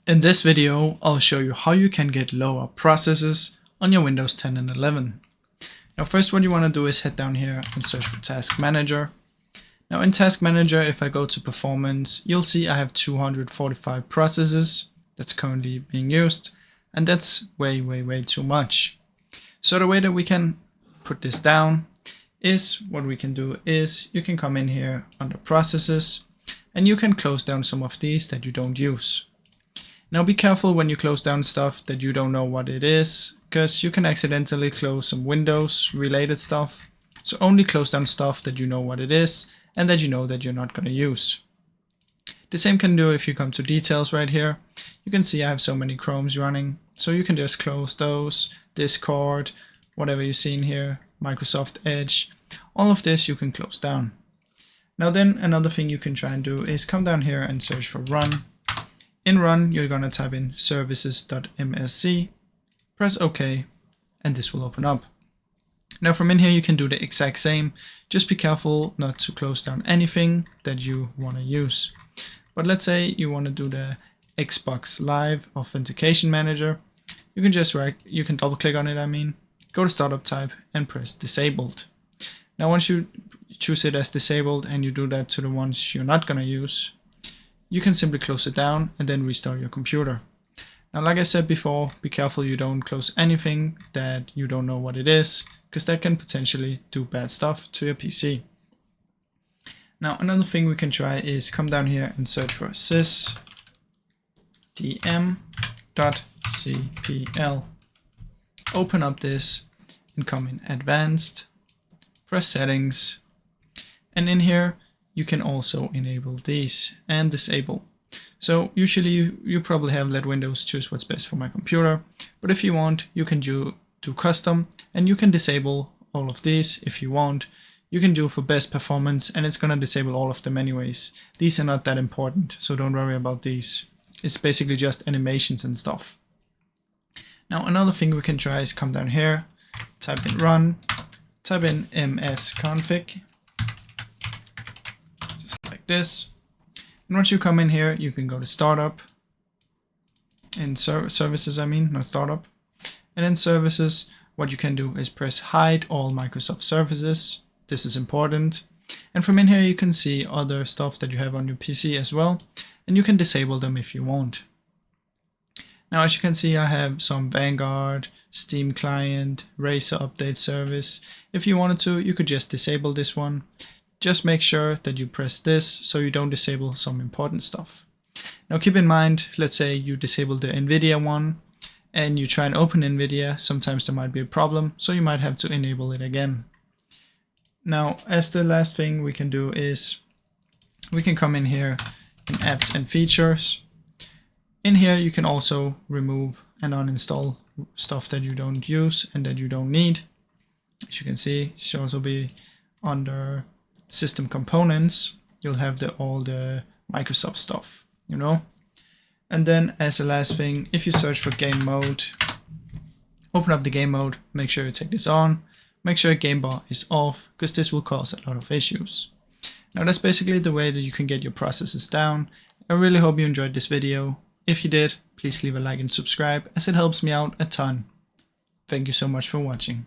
In this video, I'll show you how you can get lower processes on your Windows 10 and 11. Now first what you want to do is head down here and search for Task Manager. Now in Task Manager, if I go to Performance, you'll see I have 245 processes that's currently being used, and that's way too much. So the way that we can put this down is, what we can do is you can come in here under Processes and you can close down some of these that you don't use. Now be careful when you close down stuff that you don't know what it is, because you can accidentally close some Windows related stuff. So only close down stuff that you know what it is and that you know that you're not going to use. The same can do if you come to details right here. You can see I have so many Chromes running, so you can just close those, Discord, whatever you see in here, Microsoft Edge, all of this you can close down. Now then another thing you can try and do is come down here and search for run. In run, you're going to type in services.msc, press OK, and this will open up. Now from in here, you can do the exact same. Just be careful not to close down anything that you want to use. But let's say you want to do the Xbox Live Authentication Manager. You can double click on it, go to Startup Type and press Disabled. Now once you choose it as disabled and you do that to the ones you're not going to use, you can simply close it down and then restart your computer. Now, like I said before, be careful you don't close anything that you don't know what it is, because that can potentially do bad stuff to your PC. Now, another thing we can try is come down here and search for sysdm.cpl. Open up this and come in Advanced, press Settings, and in here, you can also enable these and disable. So usually you probably have let Windows choose what's best for my computer, but if you want, you can do custom and you can disable all of these if you want. You can do for best performance and it's gonna disable all of them anyways. These are not that important, so don't worry about these. It's basically just animations and stuff. Now another thing we can try is come down here, type in run, type in msconfig, this, and once you come in here you can go to startup in services, not startup, and in services what you can do is press hide all Microsoft services. This is important, and from in here you can see other stuff that you have on your PC as well, and you can disable them if you want. Now as you can see I have some Vanguard, Steam client, Razer update service. If you wanted to, you could just disable this one. Just make sure that you press this so you don't disable some important stuff. Now keep in mind, let's say you disable the NVIDIA one and you try and open NVIDIA, sometimes there might be a problem, so you might have to enable it again. Now as the last thing we can do is we can come in here in apps and features. In here you can also remove and uninstall stuff that you don't use and that you don't need. As you can see, it should also be under System Components. You'll have all the Microsoft stuff, And then as the last thing, if you search for game mode, open up the game mode, make sure you take this on, make sure game bar is off, because this will cause a lot of issues. Now that's basically the way that you can get your processes down. I really hope you enjoyed this video. If you did, please leave a like and subscribe, as it helps me out a ton. Thank you so much for watching.